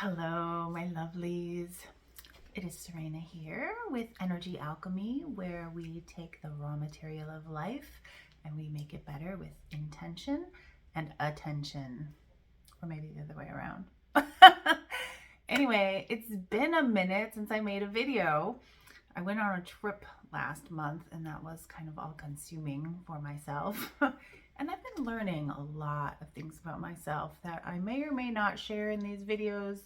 Hello, my lovelies. It is Serena here with Energy Alchemy, where we take the raw material of life and we make it better with intention and attention. Or maybe the other way around. Anyway, it's been a minute since I made a video. I went on a trip last month and that was kind of all consuming for myself. And I've been learning a lot of things about myself that I may or may not share in these videos.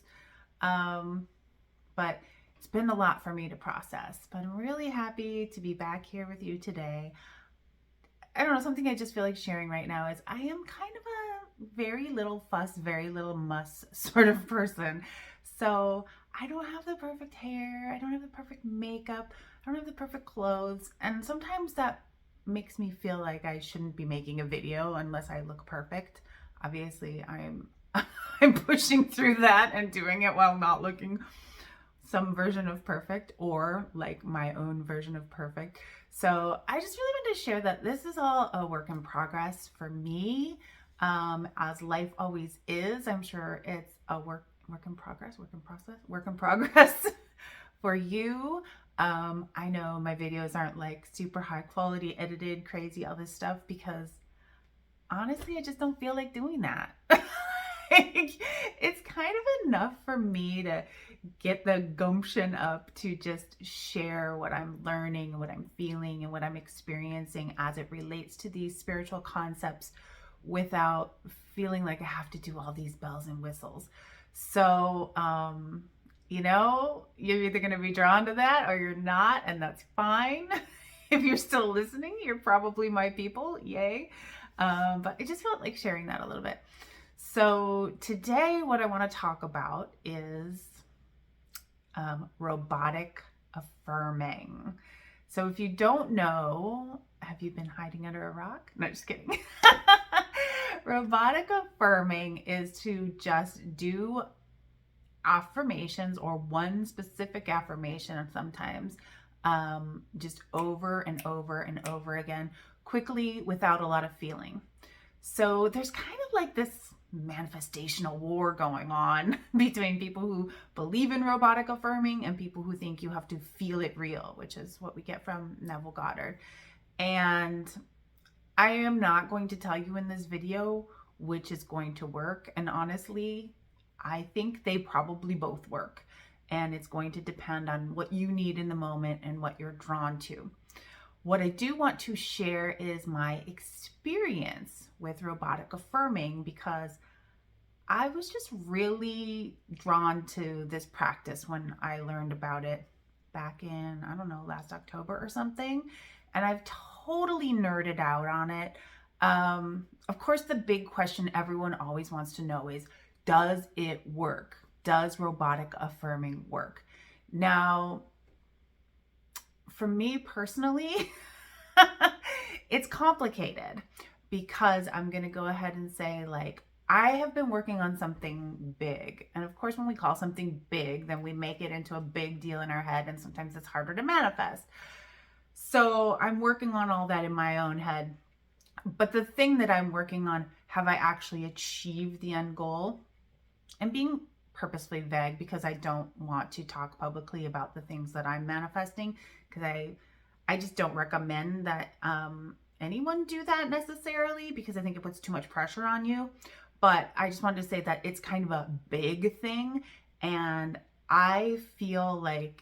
But it's been a lot for me to process. But I'm really happy to be back here with you today. I don't know, something I just feel like sharing right now is I am kind of a very little fuss, very little muss sort of person. So I don't have the perfect hair, I don't have the perfect makeup, I don't have the perfect clothes, and sometimes that makes me feel like I shouldn't be making a video unless I look perfect. Obviously, I'm I'm pushing through that and doing it while not looking some version of perfect or like my own version of perfect. So I just really wanted to share that this is all a work in progress for me, as life always is. I'm sure it's a work in progress for you. I know my videos aren't like super high quality, edited, crazy, all this stuff, because honestly, I just don't feel like doing that. It's kind of enough for me to get the gumption up to just share what I'm learning, what I'm feeling, and what I'm experiencing as it relates to these spiritual concepts without feeling like I have to do all these bells and whistles. So, you're either going to be drawn to that or you're not, and that's fine. If you're still listening, you're probably my people. Yay. But I just felt like sharing that a little bit. So today what I want to talk about is robotic affirming. So if you don't know, have you been hiding under a rock? No, just kidding. Robotic affirming is to just do affirmations, or one specific affirmation sometimes, just over and over and over again, quickly, without a lot of feeling. So there's kind of like this manifestational war going on between people who believe in robotic affirming and people who think you have to feel it real, which is what we get from Neville Goddard. And I am not going to tell you in this video which is going to work. And honestly, I think they probably both work. And it's going to depend on what you need in the moment and what you're drawn to. What I do want to share is my experience with robotic affirming, because I was just really drawn to this practice when I learned about it back in, I don't know, last October or something. And I've totally nerded out on it. Of course, the big question everyone always wants to know is, does it work? Does robotic affirming work? Now, for me personally, it's complicated, because I'm going to go ahead and say, like, I have been working on something big. And of course, when we call something big, then we make it into a big deal in our head, and sometimes it's harder to manifest. So I'm working on all that in my own head. But the thing that I'm working on, have I actually achieved the end goal? And being purposefully vague, because I don't want to talk publicly about the things that I'm manifesting, because I just don't recommend that anyone do that necessarily, because I think it puts too much pressure on you. But I just wanted to say that it's kind of a big thing, and I feel like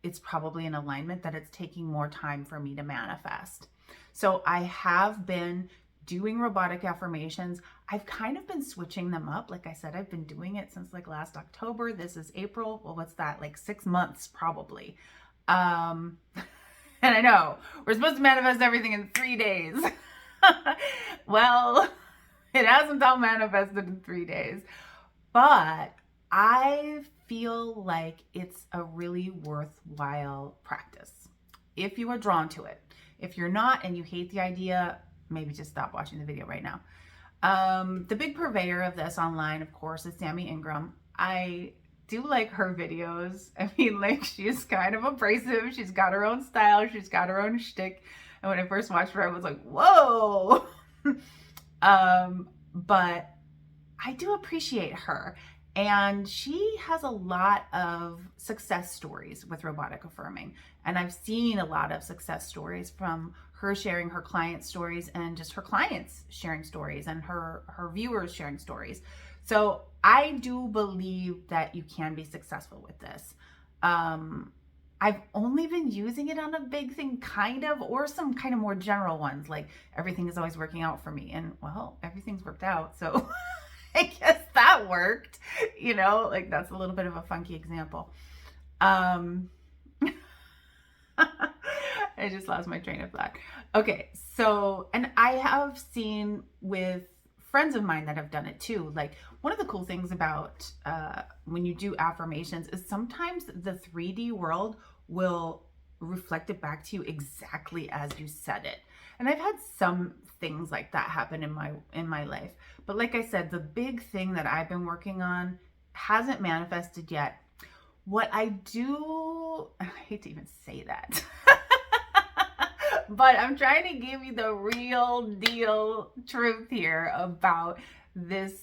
it's probably in alignment that it's taking more time for me to manifest. So I have been doing robotic affirmations. I've kind of been switching them up. Like I said, I've been doing it since like last October. This is April. Well, what's that? Like 6 months probably. And I know we're supposed to manifest everything in 3 days. Well, it hasn't all manifested in 3 days, but I feel like it's a really worthwhile practice if you are drawn to it. If you're not and you hate the idea, maybe just stop watching the video right now. The big purveyor of this online, of course, is Sammy Ingram. I do like her videos. I mean, like, she's kind of abrasive. She's got her own style. She's got her own shtick. And when I first watched her, I was like, whoa. But I do appreciate her. And she has a lot of success stories with robotic affirming. And I've seen a lot of success stories from her sharing her client stories, and just her clients sharing stories, and her viewers sharing stories. So I do believe that you can be successful with this. I've only been using it on a big thing, kind of, or some kind of more general ones, like everything is always working out for me. And well, everything's worked out. So I guess that worked, like that's a little bit of a funky example. I just lost my train of thought. Okay, so, and I have seen with friends of mine that have done it too. Like, one of the cool things about when you do affirmations is sometimes the 3D world will reflect it back to you exactly as you said it. And I've had some things like that happen in my life. But like I said, the big thing that I've been working on hasn't manifested yet. What I do, I hate to even say that, but I'm trying to give you the real deal truth here about this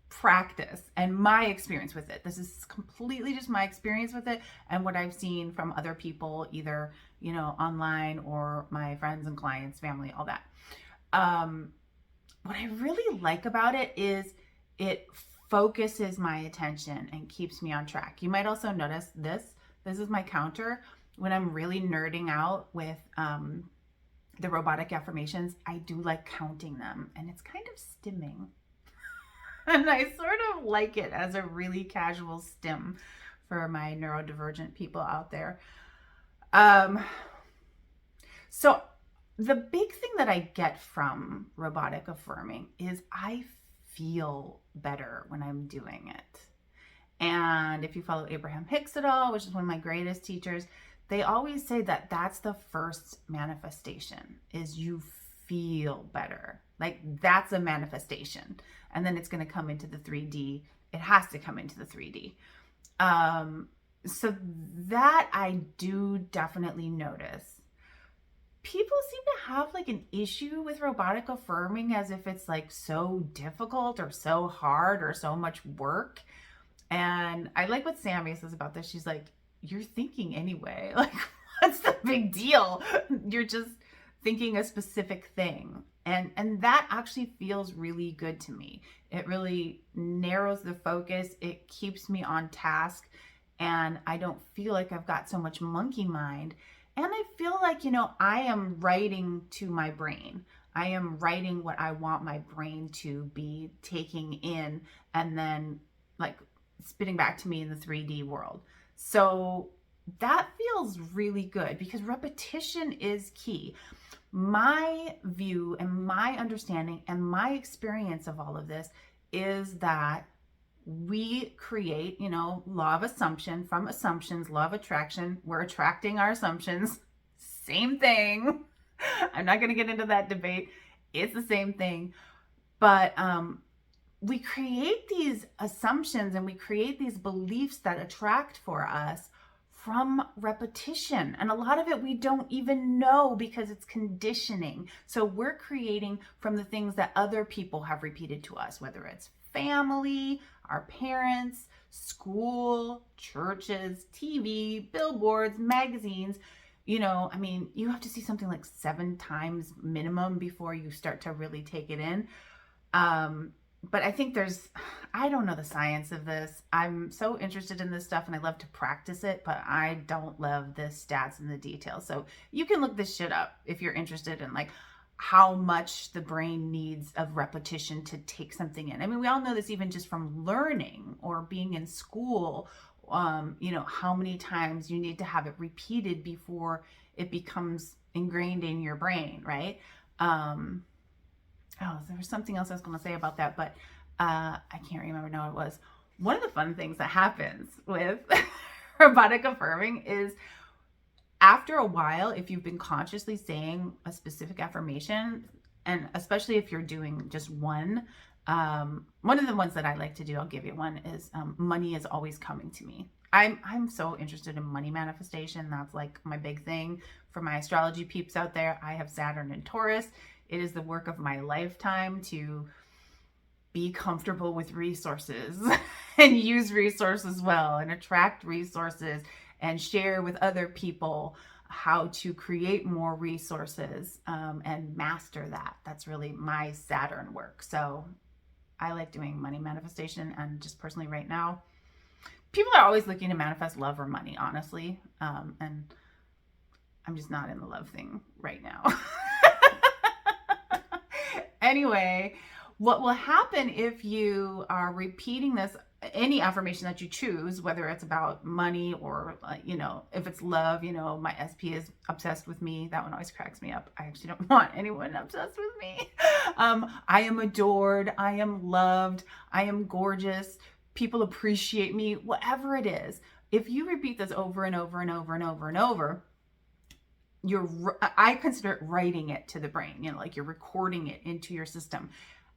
practice and my experience with it. This is completely just my experience with it and what I've seen from other people, either, online, or my friends and clients, family, all that. What I really like about it is it focuses my attention and keeps me on track. You might also notice this is my counter. When I'm really nerding out with the robotic affirmations, I do like counting them, and it's kind of stimming. And I sort of like it as a really casual stim for my neurodivergent people out there. So the big thing that I get from robotic affirming is I feel better when I'm doing it. And if you follow Abraham Hicks at all, which is one of my greatest teachers, they always say that that's the first manifestation, is you feel better. Like, that's a manifestation. And then it's going to come into the 3D. It has to come into the 3D. So that I do definitely notice. People seem to have like an issue with robotic affirming, as if it's like so difficult or so hard or so much work. And I like what Sammy says about this. She's like, you're thinking anyway. Like, what's the big deal? You're just thinking a specific thing. And that actually feels really good to me. It really narrows the focus. It keeps me on task. And I don't feel like I've got so much monkey mind. And I feel like, I am writing to my brain. I am writing what I want my brain to be taking in, and then like spitting back to me in the 3D world. So that feels really good, because repetition is key. My view and my understanding and my experience of all of this is that we create, law of assumption from assumptions, law of attraction. We're attracting our assumptions. Same thing. I'm not going to get into that debate. It's the same thing. But we create these assumptions and we create these beliefs that attract for us from repetition. And a lot of it we don't even know, because it's conditioning. So we're creating from the things that other people have repeated to us, whether it's family, our parents, school, churches, TV, billboards, magazines. You have to see something like 7 times minimum before you start to really take it in. But I think I don't know the science of this. I'm so interested in this stuff and I love to practice it, but I don't love the stats and the details. So you can look this shit up if you're interested in like how much the brain needs of repetition to take something in. I mean, we all know this even just from learning or being in school, how many times you need to have it repeated before it becomes ingrained in your brain, right? There was something else I was going to say about that, but I can't remember now what it was. One of the fun things that happens with robotic affirming is, after a while, if you've been consciously saying a specific affirmation, and especially if you're doing just one of the ones that I like to do, I'll give you one, is money is always coming to me. I'm so interested in money manifestation. That's like my big thing. For my astrology peeps out there, I have Saturn in Taurus. It is the work of my lifetime to be comfortable with resources and use resources well and attract resources and share with other people how to create more resources, and master that. That's really my Saturn work. So I like doing money manifestation, and just personally right now, people are always looking to manifest love or money, honestly. And I'm just not in the love thing right now. Anyway, what will happen if you are repeating this, any affirmation that you choose, whether it's about money or, if it's love, my SP is obsessed with me. That one always cracks me up. I actually don't want anyone obsessed with me. I am adored. I am loved. I am gorgeous. People appreciate me, whatever it is. If you repeat this over and over and over and over and over, I consider it writing it to the brain, like you're recording it into your system.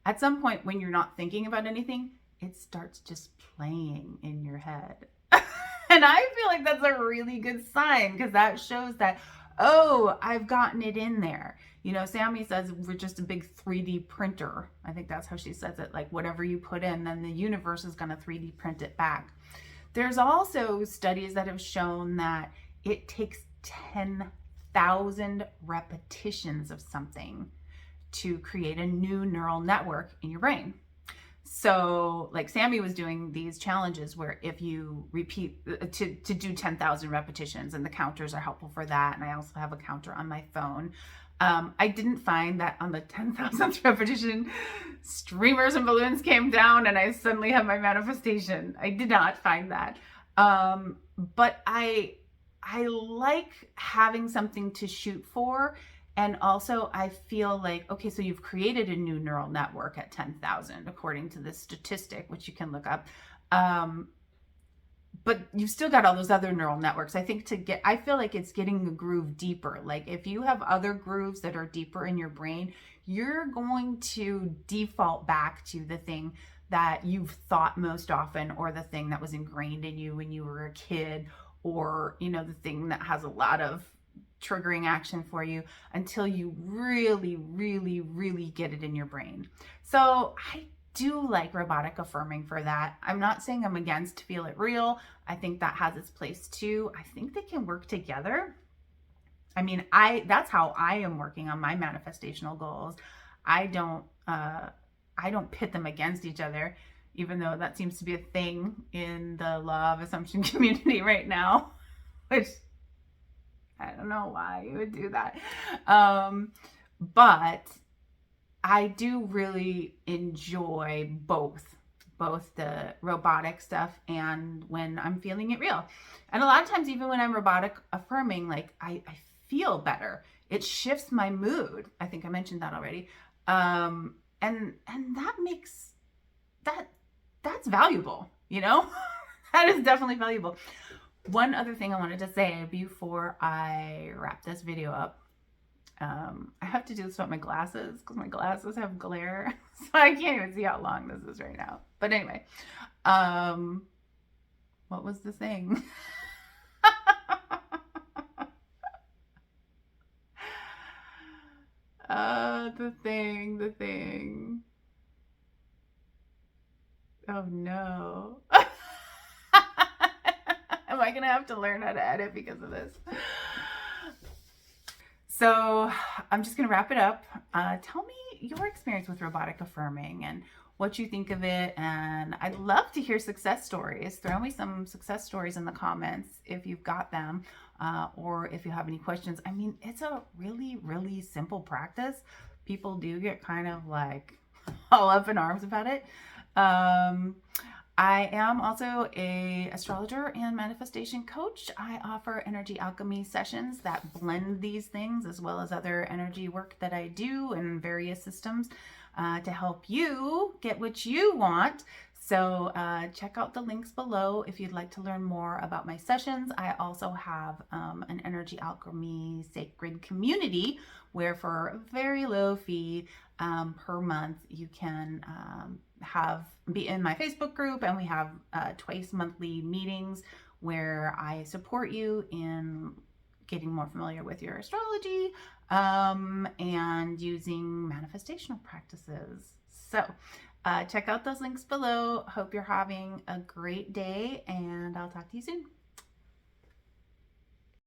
At some point when you're not thinking about anything, it starts just playing in your head. And I feel like that's a really good sign, because that shows that, oh, I've gotten it in there. Sammy says we're just a big 3D printer. I think that's how she says it. Like whatever you put in, then the universe is going to 3D print it back. There's also studies that have shown that it takes 10,000 repetitions of something to create a new neural network in your brain. So like Sammy was doing these challenges where if you repeat to do 10,000 repetitions, and the counters are helpful for that. And I also have a counter on my phone. I didn't find that on the 10,000th repetition, streamers and balloons came down and I suddenly had my manifestation. I did not find that. But I like having something to shoot for. And also I feel like, okay, so you've created a new neural network at 10,000, according to this statistic, which you can look up. But you've still got all those other neural networks. I feel like it's getting the groove deeper. Like if you have other grooves that are deeper in your brain, you're going to default back to the thing that you've thought most often, or the thing that was ingrained in you when you were a kid, or, the thing that has a lot of triggering action for you, until you really, really, really get it in your brain. So I do like robotic affirming for that. I'm not saying I'm against Feel It Real. I think that has its place too. I think they can work together. I mean, that's how I am working on my manifestational goals. I don't pit them against each other, even though that seems to be a thing in the law of assumption community right now, which I don't know why you would do that. But I do really enjoy both the robotic stuff and when I'm feeling it real. And a lot of times, even when I'm robotic affirming, like I feel better. It shifts my mood. I think I mentioned that already. And that makes that's valuable, that is definitely valuable. One other thing I wanted to say before I wrap this video up. I have to do this with my glasses because my glasses have glare. So I can't even see how long this is right now. But anyway, what was the thing? The thing. Oh no. Am I going to have to learn how to edit because of this? So I'm just going to wrap it up. Tell me your experience with robotic affirming and what you think of it. And I'd love to hear success stories. Throw me some success stories in the comments if you've got them, or if you have any questions. I mean, it's a really, really simple practice. People do get kind of like all up in arms about it. I am also an astrologer and manifestation coach. I offer energy alchemy sessions that blend these things, as well as other energy work that I do in various systems, to help you get what you want. So check out the links below if you'd like to learn more about my sessions. I also have an Energy Alchemy Sacred Community, where for a very low fee per month, you can be in my Facebook group, and we have twice monthly meetings where I support you in getting more familiar with your astrology, and using manifestational practices. So Check out those links below. Hope you're having a great day, and I'll talk to you soon.